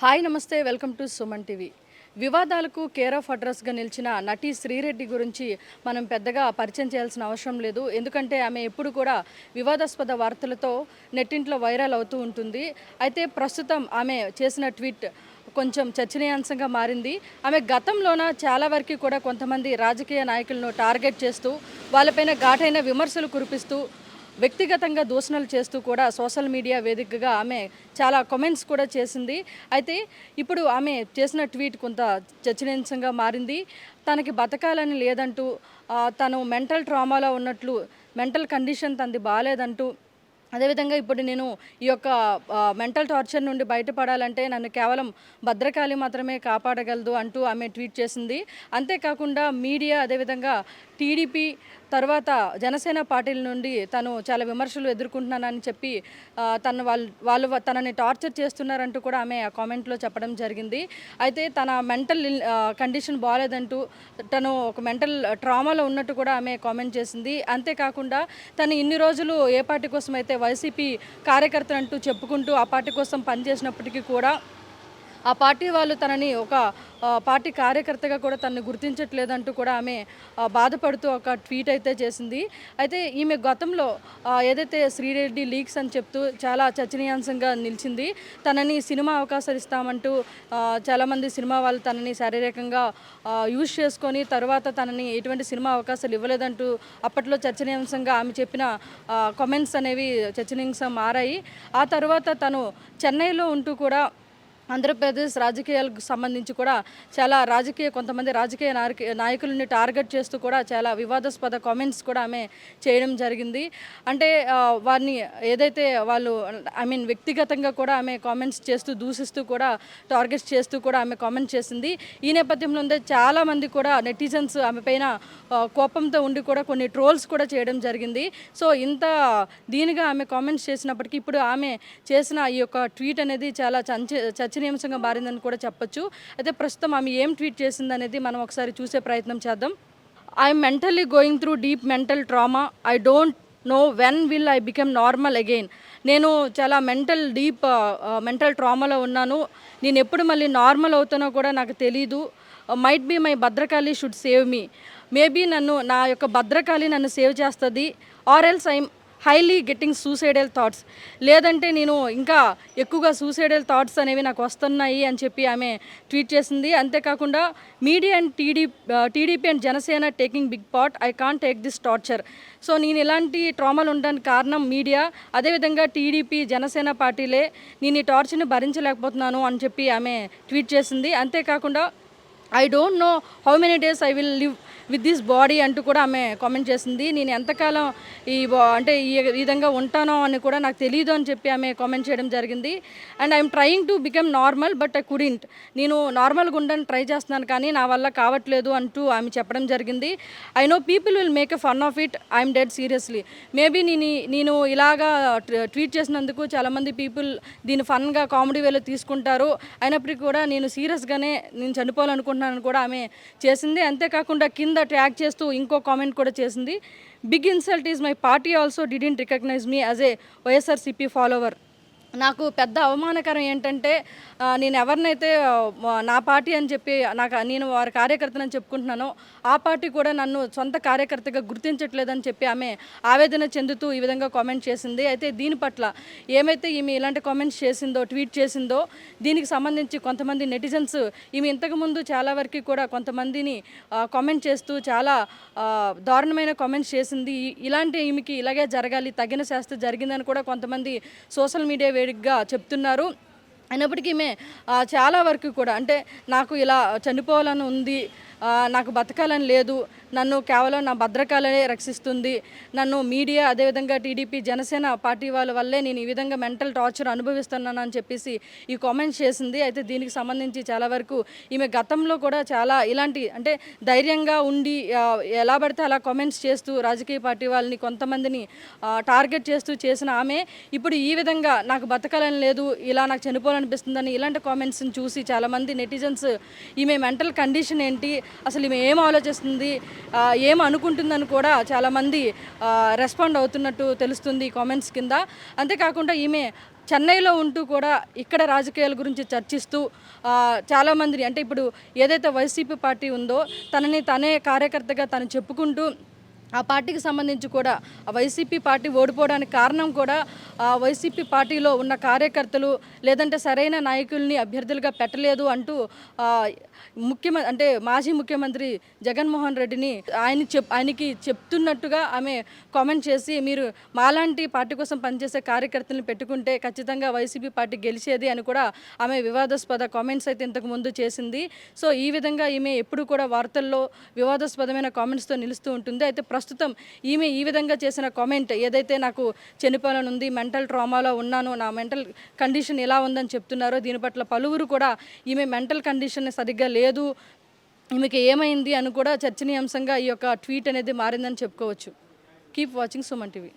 Hi నమస్తే welcome to Suman TV. వివాదాలకు care of అడ్రస్గా నిలిచిన నటి శ్రీరెడ్డి గురించి మనం పెద్దగా పరిచయం చేయాల్సిన అవసరం లేదు. ఎందుకంటే ఆమె ఎప్పుడు కూడా వివాదాస్పద వార్తలతో నెట్టింట్లో వైరల్ అవుతూ ఉంటుంది. అయితే ప్రస్తుతం ఆమె చేసిన ట్వీట్ కొంచెం చర్చనీయాంశంగా మారింది. ఆమె గతంలోన చాలా వరకు కూడా కొంతమంది రాజకీయ నాయకులను టార్గెట్ చేస్తూ వాళ్ళపైన ఘాటైన విమర్శలు కురిపిస్తూ వ్యక్తిగతంగా దూషణలు చేస్తూ కూడా సోషల్ మీడియా వేదికగా ఆమె చాలా కామెంట్స్ కూడా చేసింది. అయితే ఇప్పుడు ఆమె చేసిన ట్వీట్ కొంత చర్చనీయాంశంగా మారింది. తనకి బతకాలని లేదంటూ, తను మెంటల్ ట్రామాలో ఉన్నట్లు, మెంటల్ కండిషన్ తనది బాగాలేదంటూ, అదేవిధంగా ఇప్పుడు నేను ఈ యొక్క మెంటల్ టార్చర్ నుండి బయటపడాలంటే నన్ను కేవలం భద్రకాళి మాత్రమే కాపాడగలదు అంటూ ఆమె ట్వీట్ చేసింది. అంతేకాకుండా మీడియా, అదేవిధంగా టీడీపీ, తర్వాత జనసేన పార్టీల నుండి తను చాలా విమర్శలు ఎదుర్కొంటున్నానని చెప్పి వాళ్ళు తనని టార్చర్ చేస్తున్నారంటూ కూడా ఆమె ఆ కామెంట్లో చెప్పడం జరిగింది. అయితే తన మెంటల్ కండిషన్ బాగాలేదంటూ, తను ఒక మెంటల్ ట్రామాలో ఉన్నట్టు కూడా ఆమె కామెంట్ చేసింది. అంతేకాకుండా తను ఇన్ని రోజులు ఏ పార్టీ కోసం అయితే వైసీపీ కార్యకర్త అంటూ చెప్పుకుంటూ ఆ పార్టీ కోసం పనిచేసినప్పటికీ కూడా ఆ పార్టీ వాళ్ళు తనని ఒక పార్టీ కార్యకర్తగా కూడా తనని గుర్తించట్లేదంటూ కూడా ఆమె బాధపడుతూ ఒక ట్వీట్ అయితే చేసింది. అయితే ఈమె గతంలో ఏదైతే శ్రీరెడ్డి లీక్స్ అని చెప్తూ చాలా చర్చనీయాంశంగా నిలిచింది. తనని సినిమా అవకాశాలు ఇస్తామంటూ చాలామంది సినిమా వాళ్ళు తనని శారీరకంగా యూజ్ చేసుకొని తర్వాత తనని ఎటువంటి సినిమా అవకాశాలు ఇవ్వలేదంటూ అప్పట్లో చర్చనీయాంశంగా ఆమె చెప్పిన కామెంట్స్ అనేవి చర్చనీయాంశం మారాయి. ఆ తర్వాత తను చెన్నైలో ఉంటూ కూడా ఆంధ్రప్రదేశ్ రాజకీయాలకు సంబంధించి కూడా చాలా కొంతమంది రాజకీయ నాయకులని టార్గెట్ చేస్తూ కూడా చాలా వివాదాస్పద కామెంట్స్ కూడా ఆమె చేయడం జరిగింది. అంటే వారిని ఏదైతే వాళ్ళు వ్యక్తిగతంగా కూడా ఆమె కామెంట్స్ చేస్తూ దూషిస్తూ కూడా టార్గెట్స్ చేస్తూ కూడా ఆమె కామెంట్ చేసింది. ఈ నేపథ్యంలో చాలామంది కూడా నెటిజన్స్ ఆమె పైన కోపంతో ఉండి కూడా కొన్ని ట్రోల్స్ కూడా చేయడం జరిగింది. సో ఇంత దీనిగా ఆమె కామెంట్స్ చేసినప్పటికీ ఇప్పుడు ఆమె చేసిన ఈ యొక్క ట్వీట్ అనేది చాలా చర్చనీయాంశంగా మారిందని కూడా చెప్పొచ్చు. అయితే ప్రస్తుతం ఆమె ఏం ట్వీట్ చేసింది అనేది మనం ఒకసారి చూసే ప్రయత్నం చేద్దాం. I'm mentally going through deep mental trauma. I don't know when will I become normal again. నేను చాలా మెంటల్ ట్రామాలో ఉన్నాను. నేను ఎప్పుడు మళ్ళీ నార్మల్ అవుతానో కూడా నాకు తెలీదు. Might be my Bhadrakali should save me. Maybe నా యొక్క భద్రకాళి నన్ను సేవ్ చేస్తుంది. Or else I'm highly getting suicidal thoughts. లేదంటే నేను ఇంకా ఎక్కువగా సూసైడల్ థాట్స్ అనేవి నాకు వస్తున్నాయి అని చెప్పి ఆమె ట్వీట్ చేసింది. అంతేకాకుండా media and TDP and Janasena taking big part. I can't take this torture. So నేను ఇలాంటి ట్రామాలు ఉండడానికి కారణం మీడియా, అదేవిధంగా టీడీపీ, జనసేన పార్టీలే. నేను ఈ టార్చర్ని భరించలేకపోతున్నాను అని చెప్పి ఆమె ట్వీట్ చేసింది. అంతేకాకుండా I don't know how many days I will live with this body అంటూ కూడా ఆమె కామెంట్ చేసింది. నేను ఎంతకాలం ఈ విధంగా ఉంటానో అని కూడా నాకు తెలియదు అని చెప్పి ఆమె కామెంట్ చేయడం జరిగింది. And I'm trying to become normal but I couldn't. నేను నార్మల్గా ఉండడానికి ట్రై చేస్తున్నాను కానీ నా వల్ల కావట్లేదు అంటూ ఆమె చెప్పడం జరిగింది. I know people will make a fun of it. I'm dead seriously. Maybe నేను ఇలాగా ట్వీట్ చేసినందుకు చాలామంది పీపుల్ దీన్ని ఫన్గా కామెడీ వేలో తీసుకుంటారు. అయినప్పటికీ కూడా నేను సీరియస్గానే నేను చనిపోవాలనుకుంటున్నాను కూడా ఆమె చేసింది. అంతేకాకుండా కింద ట్యాగ్ చేస్తూ ఇంకో కామెంట్ కూడా చేసింది. Big insult is my party also didn't recognise me as a YSRCP follower. నాకు పెద్ద అవమానకరం ఏంటంటే నేను ఎవరినైతే నా పార్టీ అని చెప్పి నేను వారి కార్యకర్తనని చెప్పుకుంటున్నానో ఆ పార్టీ కూడా నన్ను సొంత కార్యకర్తగా గుర్తించట్లేదని చెప్పి ఆమె ఆవేదన చెందుతూ ఈ విధంగా కామెంట్ చేసింది. అయితే దీని పట్ల ఏమైతే ఈమె ఇలాంటి కామెంట్స్ చేసిందో, ట్వీట్ చేసిందో, దీనికి సంబంధించి కొంతమంది నెటిజన్స్ ఈమె ఇంతకుముందు చాలా వరకు కూడా కొంతమందిని కామెంట్ చేస్తూ చాలా దారుణమైన కామెంట్స్ చేసింది. ఈమెకి ఇలాగే జరగాలి, తగిన శాస్త్ర జరిగిందని కూడా కొంతమంది సోషల్ మీడియా వేడిగా చెప్తున్నారు. అయినప్పటికీ చాలా వరకు కూడా అంటే నాకు ఇలా చనిపోవాలని ఉంది, నాకు బతకాలని లేదు, నన్ను కేవలం నా భద్రకాలనే రక్షిస్తుంది, నన్ను మీడియా, అదేవిధంగా టీడీపీ, జనసేన పార్టీ వాళ్ళ వల్లే నేను ఈ విధంగా మెంటల్ టార్చర్ అనుభవిస్తున్నాను అని చెప్పేసి ఈ కామెంట్స్ చేసింది. అయితే దీనికి సంబంధించి చాలా వరకు ఈమె గతంలో కూడా చాలా ఇలాంటి అంటే ధైర్యంగా ఉండి ఎలా పడితే అలా కామెంట్స్ చేస్తూ రాజకీయ పార్టీ వాళ్ళని కొంతమందిని టార్గెట్ చేస్తూ చేసిన ఆమె ఇప్పుడు ఈ విధంగా నాకు బతకాలని లేదు, ఇలా నాకు చనిపోవాలనిపిస్తుందని ఇలాంటి కామెంట్స్ని చూసి చాలామంది నెటిజన్స్ ఈమె మెంటల్ కండిషన్ ఏంటి, అసలు ఈమె ఏం ఆలోచిస్తుంది, ఏం అనుకుంటుందని కూడా చాలామంది రెస్పాండ్ అవుతున్నట్టు తెలుస్తుంది ఈ కామెంట్స్ కింద. అంతేకాకుండా ఈమె చెన్నైలో ఉంటూ కూడా ఇక్కడ రాజకీయాల గురించి చర్చిస్తూ చాలామందిని అంటే ఇప్పుడు ఏదైతే వైసీపీ పార్టీ ఉందో తనని తనే కార్యకర్తగా తను చెప్పుకుంటూ ఆ పార్టీకి సంబంధించి కూడా ఆ వైసీపీ పార్టీ ఓడిపోవడానికి కారణం కూడా ఆ వైసీపీ పార్టీలో ఉన్న కార్యకర్తలు లేదంటే సరైన నాయకుల్ని అభ్యర్థులుగా పెట్టలేదు అంటూ అంటే మాజీ ముఖ్యమంత్రి జగన్మోహన్ రెడ్డిని ఆయనకి చెప్తున్నట్టుగా ఆమె కామెంట్ చేసి మీరు మాలాంటి పార్టీ కోసం పనిచేసే కార్యకర్తలను పెట్టుకుంటే ఖచ్చితంగా వైసీపీ పార్టీ గెలిచేది అని కూడా ఆమె వివాదాస్పద కామెంట్స్ అయితే ఇంతకు ముందు చేసింది. సో ఈ విధంగా ఈమె ఎప్పుడు కూడా వార్తల్లో వివాదాస్పదమైన కామెంట్స్తో నిలుస్తూ ఉంటుంది. అయితే ప్రస్తుతం ఈమె ఈ విధంగా చేసిన కామెంట్ ఏదైతే నాకు చనిపోవాలనుంది, మెంటల్ ట్రామాలో ఉన్నాను, నా మెంటల్ కండిషన్ ఎలా ఉందని చెప్తున్నారో దీని పట్ల పలువురు కూడా ఈమె మెంటల్ కండిషన్ సరిగ్గా లేదు, ఈమెకి ఏమైంది అని కూడా చర్చనీయాంశంగా ఈ యొక్క ట్వీట్ అనేది మారిందని చెప్పుకోవచ్చు. Keep watching Suman TV.